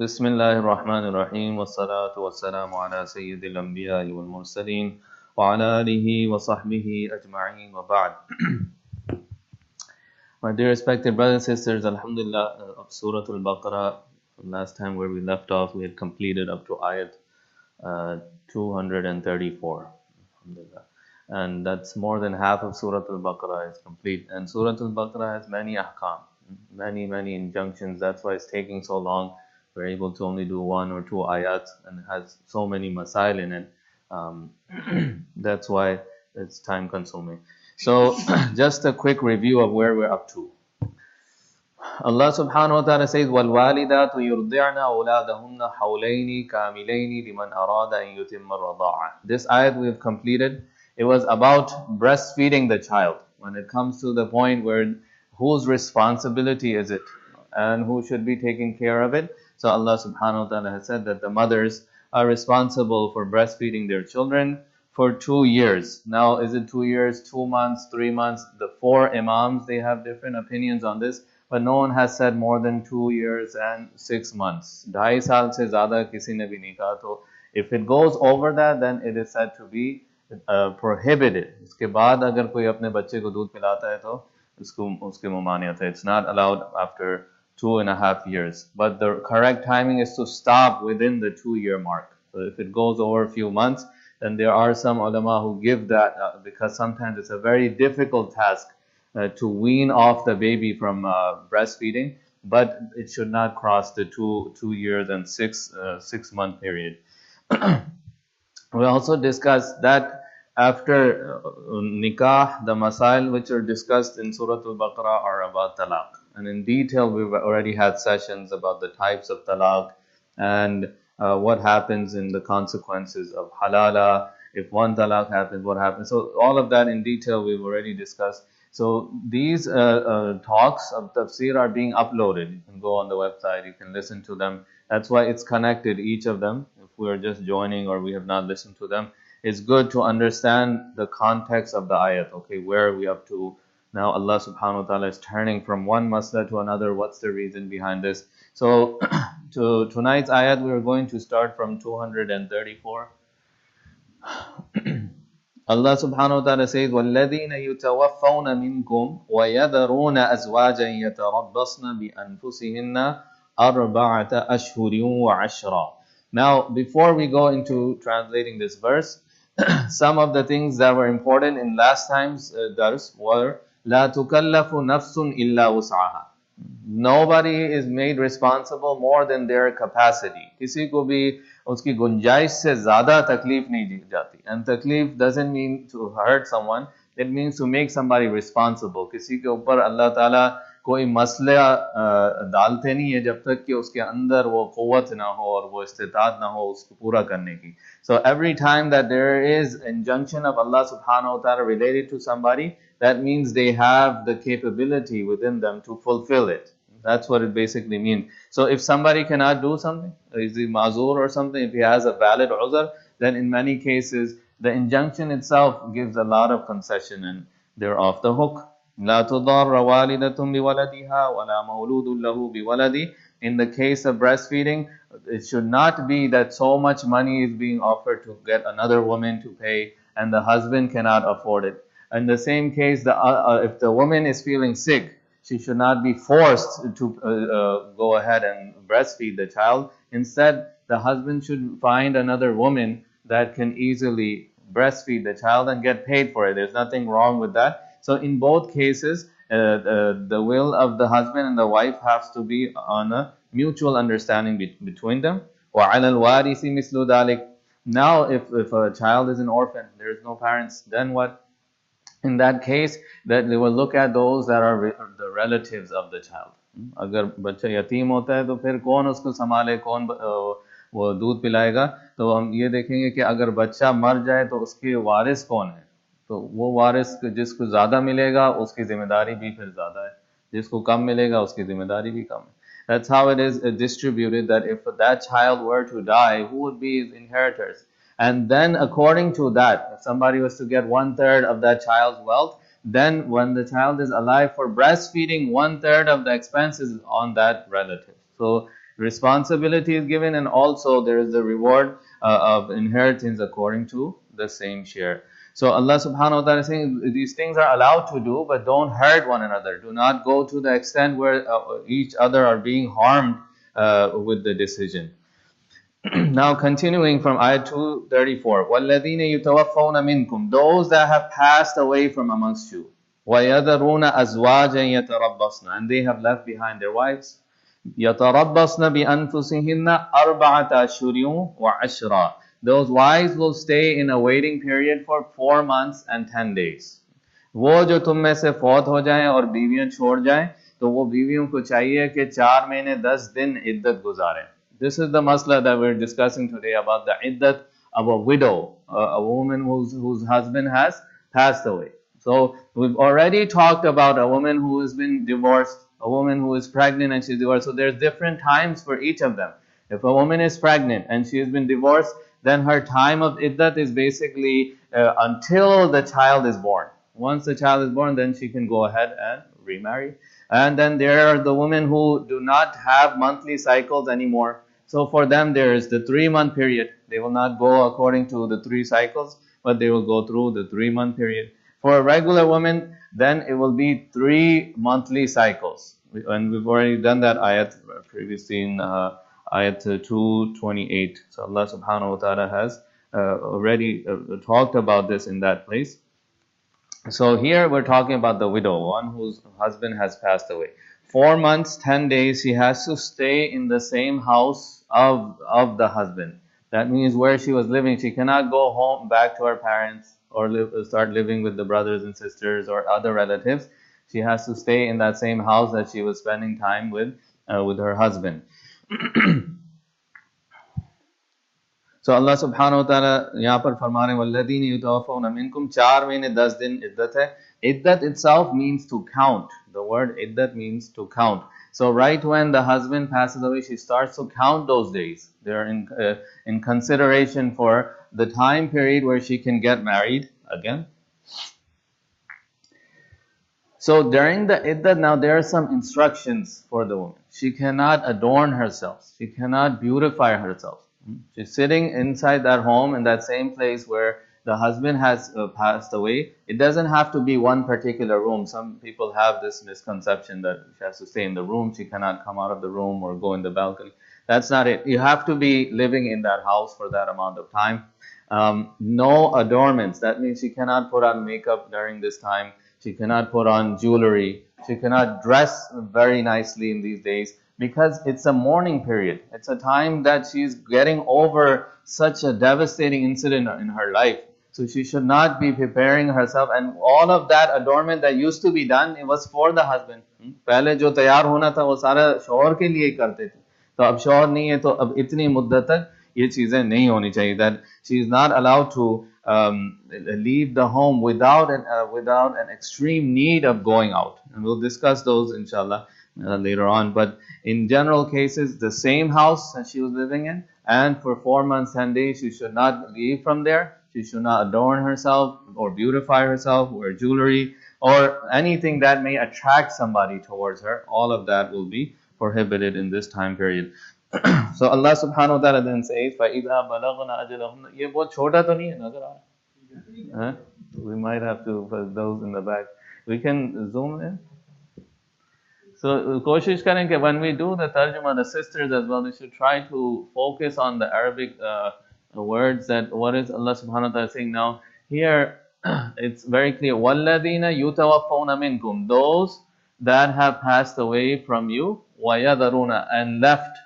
بسم الله الرحمن الرحيم والصلاة والسلام على سيد الأنبياء والمرسلين وعلى آله وصحبه أجمعين وبعد. My dear respected brothers and sisters, Alhamdulillah, of Surah Al-Baqarah, from last time where we left off, we had completed up to ayat 234. Alhamdulillah. And that's more than half of Surah Al-Baqarah is complete. And Surah Al-Baqarah has many ahkam, many injunctions. That's why it's taking so long. We're able to only do one or two ayats, and it has so many masail in it. That's why it's time consuming. So just a quick review of where we're up to. Allah subhanahu wa ta'ala says, وَالْوَالِدَاتُ يُرْضِعْنَ أَوْلَادَهُنَّ حَوْلَيْنِ كَامِلَيْنِ لِمَنْ أَرَادَ أَنْ يُتِمَّ الرَّضَاعَةَ. This ayat we have completed. It was about breastfeeding the child. When it comes to the point where whose responsibility is it and who should be taking care of it. So Allah subhanahu wa ta'ala has said that the mothers are responsible for breastfeeding their children for 2 years. Now, is it 2 years, 2 months, 3 months? The four imams, they have different opinions on this. But no one has said more than 2 years and 6 months. 2.5 saal se zyada kisi ne bhi nahi kaha. So if it goes over that, then it is said to be prohibited. Uske baad agar koi apne bacche ko doodh pilata hai to uske mumaniyat hai. It's not allowed after 2.5 years. But the correct timing is to stop within the 2-year mark. So if it goes over a few months, then there are some ulama who give that because sometimes it's a very difficult task to wean off the baby from breastfeeding, but it should not cross the 2 years and 6 month period. We also discussed that after nikah, the masail which are discussed in Surah Al-Baqarah are about talaq. And in detail, we've already had sessions about the types of talaq and what happens in the consequences of halala. If one talaq happens, what happens? So all of that in detail we've already discussed. So these talks of tafsir are being uploaded. You can go on the website, you can listen to them. That's why it's connected, each of them. If we're just joining or we have not listened to them, it's good to understand the context of the ayat. Okay, where are we up to? Now Allah subhanahu wa ta'ala is turning from one masla to another. What's the reason behind this? So to tonight's ayat, we are going to start from 234. Allah subhanahu wa ta'ala says, وَالَّذِينَ يُتَوَفَّوْنَ مِنْكُمْ وَيَذَرُونَ أَزْوَاجًا يَتَرَبَّصْنَ بِأَنفُسِهِنَّ أَرْبَعَةَ أَشْهُرٍ وَعَشْرًا. Now, before we go into translating this verse, some of the things that were important in last time's dars were لَا تُكَلَّفُ نَفْسٌ إِلَّا وُسْعَهَا. Nobody is made responsible more than their capacity. किसी को भी उसकी गुंजाइश से ज़्यादा तकलीफ नहीं दी जाती. And तकलीफ doesn't mean to hurt someone. It means to make somebody responsible. किसी के ऊपर अल्लाह ताला कोई मसला डालते नहीं है जब तक कि उसके अंदर वो क़ुव्वत ना हो और वो इस्तिताअत ना हो उसको पूरा करने की. So every time that there is injunction of Allah subhanahu wa ta'ala related to somebody, that means they have the capability within them to fulfill it. That's what it basically means. So if somebody cannot do something, is he mazur or something, if he has a valid uzr, then in many cases the injunction itself gives a lot of concession and they're off the hook. لا تضار والدة بولدها ولا مولود له بولده. In the case of breastfeeding, it should not be that so much money is being offered to get another woman to pay and the husband cannot afford it. In the same case, if the woman is feeling sick, she should not be forced to go ahead and breastfeed the child. Instead, the husband should find another woman that can easily breastfeed the child and get paid for it. There's nothing wrong with that. So in both cases, the will of the husband and the wife has to be on a mutual understanding between them. وَعَلَى الْوَارِثِ مِثْلُ ذَلِكَ. Now, if a child is an orphan, there is no parents, then what? In that case, that they will look at those that are the relatives of the child. अगर बच्चा यतीम होता है तो फिर कौन उसको संभाले, कौन वो दूध पिलाएगा? तो हम ये देखेंगे कि अगर बच्चा मर जाए तो उसके वारिस कौन है? तो वो वारिस जिसको ज़्यादा मिलेगा उसकी जिम्मेदारी भी फिर ज़्यादा है, जिसको कम मिलेगा उसकी जिम्मेदारी भी कम है. That's how it is distributed, that if that child were to die, who would be his inheritors? And then according to that, if somebody was to get 1/3 of that child's wealth, then when the child is alive for breastfeeding, 1/3 of the expenses is on that relative. So Responsibility is given, and also there is the reward of inheritance according to the same share. So Allah subhanahu wa ta'ala is saying these things are allowed to do, but don't hurt one another. Do not go to the extent where each other are being harmed with the decision. Now continuing from ayat 234, وَالَّذِينَ يُتَوَفَّوْنَ مِنْكُمْ, those that have passed away from amongst you, وَيَذَرُونَ أَزْوَاجًا يَتَرَبَّصْنَ, and they have left behind their wives, يَتَرَبَّصْنَ بِأَنفُسِهِنَّ أَرْبَعَةَ أَشْهُرٍ وَعَشْرًا, those wives will stay in a waiting period for 4 months and 10 days. वो जो तुम में से फौत हो जाएं और बीवियां छोड़ जाएं, तो वो बीवियों को चाहिए कि 4 महीने 10 दिन इद्दत गुजारें. This is the masla that we're discussing today about the iddat of a widow, a woman whose husband has passed away. So we've already talked about a woman who has been divorced, a woman who is pregnant and she's divorced. So there's different times for each of them. If a woman is pregnant and she has been divorced, then her time of iddat is basically until the child is born. Once the child is born, then she can go ahead and remarry. And then there are the women who do not have monthly cycles anymore. So for them, there is the 3-month period. They will not go according to the 3 cycles, but they will go through the 3-month period. For a regular woman, then it will be 3 monthly cycles. And we've already done that ayat previously in ayat 228. So Allah subhanahu wa ta'ala has already talked about this in that place. So here we're talking about the widow, one whose husband has passed away. 4 months, 10 days, she has to stay in the same house of the husband. That means where she was living, she cannot go home back to her parents or start living with the brothers and sisters or other relatives. She has to stay in that same house that she was spending time with her husband. So Allah subhanahu wa ta'ala यहाँ पर फरमा रहे हैं वल्लदीन युतवफ़ौन मिनकुम 4 महीने 10 दिन इद्दत है. Iddat itself means to count. The word iddat means to count. So right when the husband passes away, she starts to count those days. They are in consideration for the time period where she can get married again. So during the iddat, now there are some instructions for the woman. She cannot adorn herself. She cannot beautify herself. She's sitting inside that home in that same place where the husband has passed away. It doesn't have to be one particular room. Some people have this misconception that she has to stay in the room. She cannot come out of the room or go in the balcony. That's not it. You have to be living in that house for that amount of time. No adornments. That means she cannot put on makeup during this time. She cannot put on jewelry. She cannot dress very nicely in these days, because it's a mourning period. It's a time that she's getting over such a devastating incident in her life. So she should not be preparing herself. And all of that adornment that used to be done, it was for the husband. पहले जो तैयार होना था वो सारा शौहर के लिए करते थे. तो अब शौहर नहीं है, तो अब इतनी मुद्दत तक ये चीजें नहीं होनी चाहिए. That she is not allowed to leave the home without an extreme need of going out. And we'll discuss those inshallah later on. But in general cases, the same house that she was living in, and for 4 months, 10 days, she should not leave from there. She should not adorn herself or beautify herself, wear jewelry, or anything that may attract somebody towards her. All of that will be prohibited in this time period. So Allah subhanahu wa ta'ala then says, فَإِذَا بَلَغْنَا أَجَلَهُنَّ. ये बहुत छोटा तो नहीं है, नजर आ रहा है? We might have to, for those in the back, we can zoom in. So कोशिश करें कि when we do the tarjuma, the sisters as well, they should try to focus on the Arabic words, that what is Allah subhanahu wa ta'ala saying now. Here it's very clear, وَالَّذِينَ يُتَوَفَّوْنَ مِنْكُمْ, those that have passed away from you, وَيَذَرُونَ, and left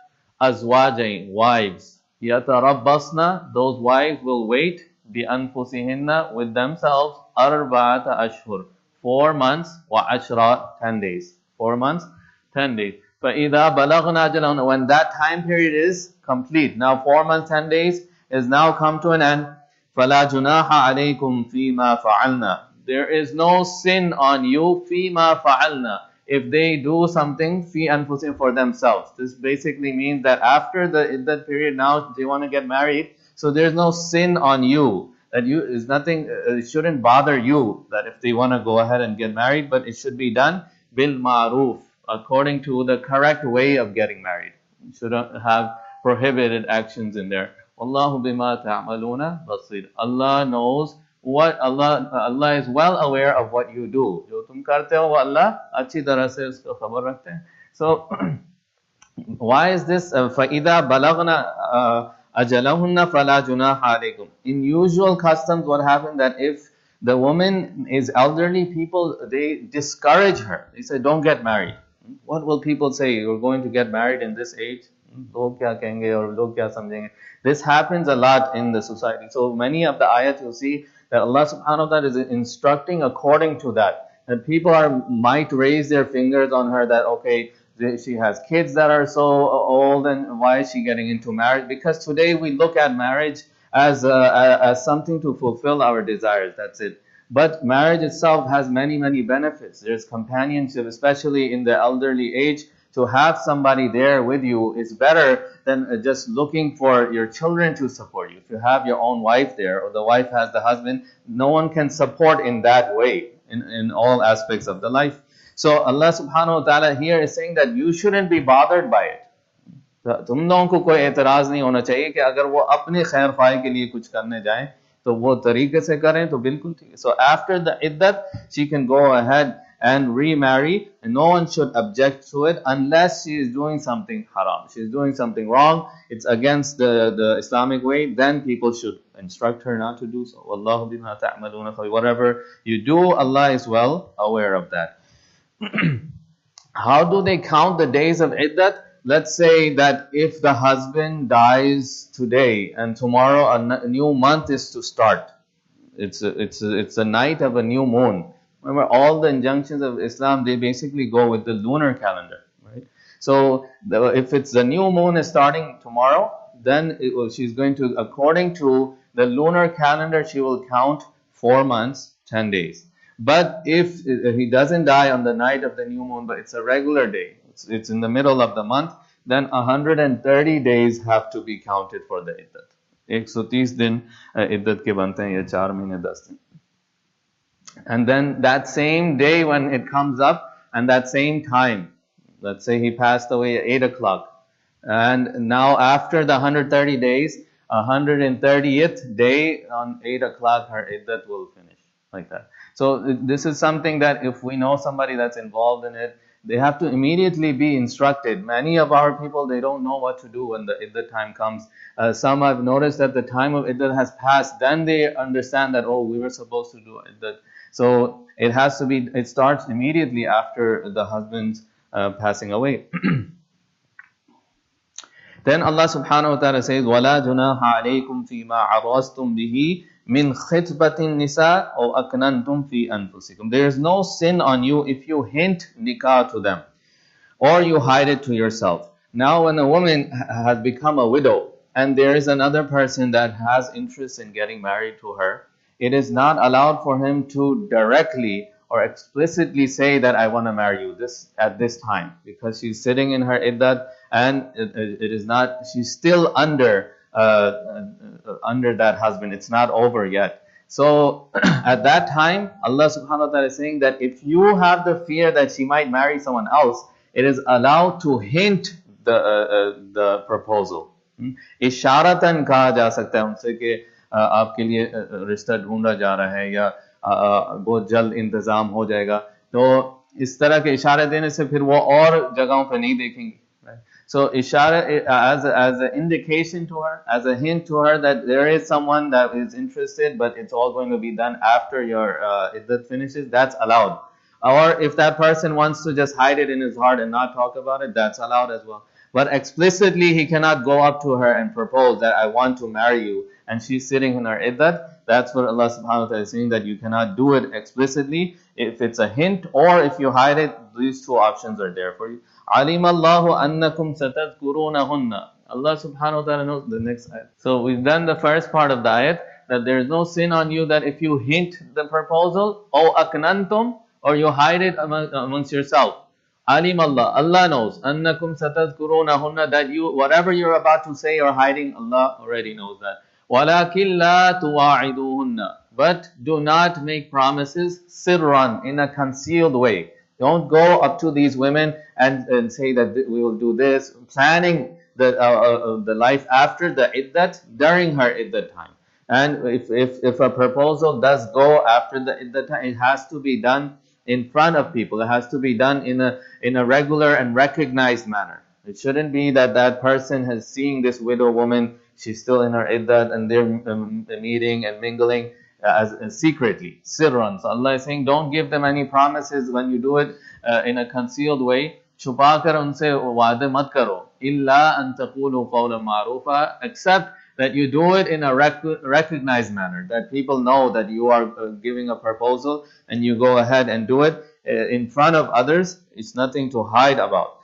أَزْوَاجًا, wives, يَتَرَبَّصْنَ, those wives will wait, بِأَنفُسِهِنَّ, with themselves, أَرْبَعَةَ أَشْهُرٍ, 4 months, وَعَشْرًا, 10 days. 4 months, 10 days. فَإِذَا بَلَغْنَا أَجَلَهُنَّ, when that time period is complete, now 4 months, 10 days is now come to an end, فَلَا جُنَاحَ عَلَيْكُمْ فِي مَا فَعَلْنَا, there is no sin on you, فِي مَا فَعَلْنَا, if they do something فِي أَنفُسِهِمْ, for themselves. This basically means that after the iddat period, now they want to get married, so there's no sin on you. That is nothing, it shouldn't bother you that if they want to go ahead and get married, but it should be done bil ma'ruf, according to the correct way of getting married. shouldn't have prohibited actions in there. Wallahu bima ta'maluna basir. Allah knows what Allah is well aware of what you do. जो तुम करते हो वो Allah अच्छी तरह से उसको खबर रखते हैं. So why is this? فَإِذَا بَلَغْنَا أَجَلَهُنَّ فَلَا جُنَاحَ عَلَيْكُمْ. In usual customs, what happens that if the woman is elderly, people, they discourage her. They say, don't get married. What will people say? You're going to get married in this age? लोग क्या कहेंगे और लोग क्या समझेंगे? This happens a lot in the society. So many of the ayat you'll see that Allah subhanahu wa ta'ala is instructing according to that. That people might raise their fingers on her that, okay, she has kids that are so old, and why is she getting into marriage? Because today we look at marriage as something to fulfill our desires. That's it. But marriage itself has many, many benefits. There's companionship, especially in the elderly age. To have somebody there with you is better than just looking for your children to support you. If you have your own wife there, or the wife has the husband, no one can support in that way in all aspects of the life. So Allah subhanahu wa ta'ala here is saying that you shouldn't be bothered by it. तुम लोगों को कोई एतराज नहीं होना चाहिए कि अगर वो अपने खैर ख्वाही के लिए कुछ करने जाएं तो वो तरीके से करें तो बिल्कुल ठीक है. So after the iddat, she can go ahead and remarry, and no one should object to it unless she is doing something haram. She is doing something wrong, it's against the Islamic way, then people should instruct her not to do so. Wallahu bima ta'maluna khabir. Whatever you do, Allah is well aware of that. How do they count the days of iddat? Let's say that if the husband dies today and tomorrow a new month is to start. It's a night of a new moon. Remember, all the injunctions of Islam, they basically go with the lunar calendar, right? So if it's the new moon is starting tomorrow, then she's going to, according to the lunar calendar, she will count 4 months, 10 days. But if he doesn't die on the night of the new moon, but it's a regular day, it's in the middle of the month, then 130 days have to be counted for the iddat. 130 दिन iddat के बनते हैं, ये 4 महीने 10 दिन. And then that same day when it comes up, and that same time, let's say he passed away at 8 o'clock, and now after the 130 days, 130th day on 8 o'clock, her iddat will finish, like that. So this is something that if we know somebody that's involved in it, they have to immediately be instructed. Many of our people, they don't know what to do when the iddat time comes. Some I've noticed that the time of iddat has passed, then they understand that, oh, we were supposed to do iddat. So it starts immediately after the husband's passing away. Then Allah subhanahu wa ta'ala says, وَلَا جُنَاحَ عَلَيْكُمْ فِي مَا عَرَضْتُمْ بِهِ مِنْ خِطْبَةِ النِّسَاءِ أَوْ أَكْنَنْتُمْ فِي أَنفُسِكُمْ. There is no sin on you if you hint nikah to them, or you hide it to yourself. Now when a woman has become a widow, and there is another person that has interest in getting married to her, it is not allowed for him to directly or explicitly say that I want to marry you at this time, because she's sitting in her iddat, and it is not, she's still under that husband. It's not over yet. So at that time, Allah subhanahu wa ta'ala is saying that if you have the fear that she might marry someone else, it is allowed to hint the proposal. इशारतन कहा जा सकता है उनसे कि आपके लिए रिश्ता ढूंढा जा रहा है या बहुत जल्द इंतजाम हो जाएगा. तो इस तरह के इशारे देने से फिर वो और जगहों पे नहीं देखेंगे. So ishara as an indication to her, as a hint to her that there is someone that is interested, but it's all going to be done after your iddat finishes, that's allowed. Or if that person wants to just hide it in his heart and not talk about it, that's allowed as well. But explicitly he cannot go up to her and propose that I want to marry you, and she's sitting in her iddat. That's what Allah subhanahu wa ta'ala is saying, that you cannot do it explicitly. If it's a hint or if you hide it, these two options are there for you. عَلِمَ اللَّهُ أَنَّكُمْ سَتَذْكُرُونَهُنَّ. Allah subhanahu wa ta'ala knows the next ayat. So we've done the first part of the ayat, that there is no sin on you that if you hint the proposal, or aknantum, or you hide it amongst yourself. Alim Allah, Allah knows. Annakum satadhkurunahunna, that you, whatever you're about to say or hiding, Allah already knows that. Walakin la tuwa'iduhunna, but do not make promises sirran, in a concealed way. Don't go up to these women and say that we will do this, planning the life after the iddat during her iddat time. And if a proposal does go after the iddat time, it has to be done in front of people. It has to be done in a regular and recognized manner. It shouldn't be that that person has seen this widow woman, she's still in her iddat, and they're meeting and mingling as secretly, sirran. So Allah is saying, don't give them any promises when you do it in a concealed way. छुपा कर उनसे वादे मत करो इल्ला अन तक़ूलू क़ौलन Marufa, except that you do it in a recognized manner, that people know that you are giving a proposal and you go ahead and do it in front of others. It's nothing to hide about.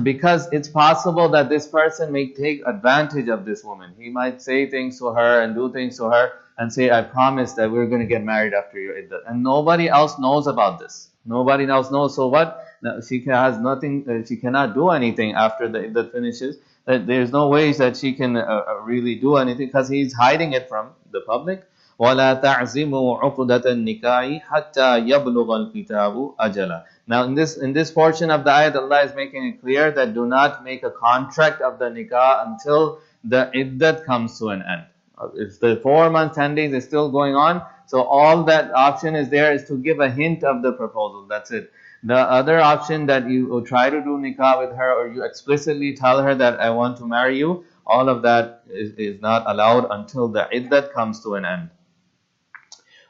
Because it's possible that this person may take advantage of this woman. He might say things to her and do things to her and say, I promise that we're going to get married after your iddat. And nobody else knows about this. Nobody else knows. So what? She has nothing, she cannot do anything after the iddat finishes. There's no ways that she can really do anything because he's hiding it from the public. وَلَا تَعْزِمُوا عُقْدَةَ النِّكَاحِ حَتَّى يَبْلُغَ الْكِتَابُ أَجَلًا. Now in this portion of the ayat, Allah is making it clear that do not make a contract of the nikah until the iddat comes to an end. If the 4 months, 10 days is still going on, so all that option is there is to give a hint of the proposal. That's it. The other option that you try to do nikah with her, or you explicitly tell her that I want to marry you, all of that is not allowed until the iddat comes to an end.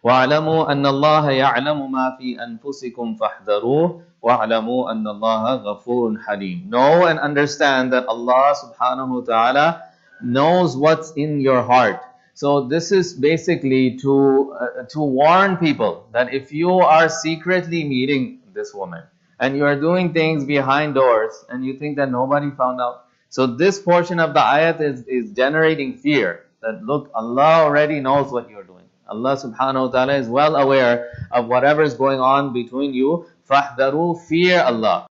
وَاعْلَمُوا أَنَّ اللَّهَ يَعْلَمُ مَا فِي أَنفُسِكُمْ فَاحْذَرُوهُ وَاعْلَمُوا أَنَّ اللَّهَ غَفُورٌ حَلِيمٌ. Know and understand that Allah subhanahu wa ta'ala knows what's in your heart. So this is basically to warn people that if you are secretly meeting this woman and you are doing things behind doors and you think that nobody found out. So this portion of the ayat is generating fear that look, Allah already knows what you're doing. Allah subhanahu wa ta'ala is well aware of whatever is going on between you. فَاحْذَرُوا, fear Allah.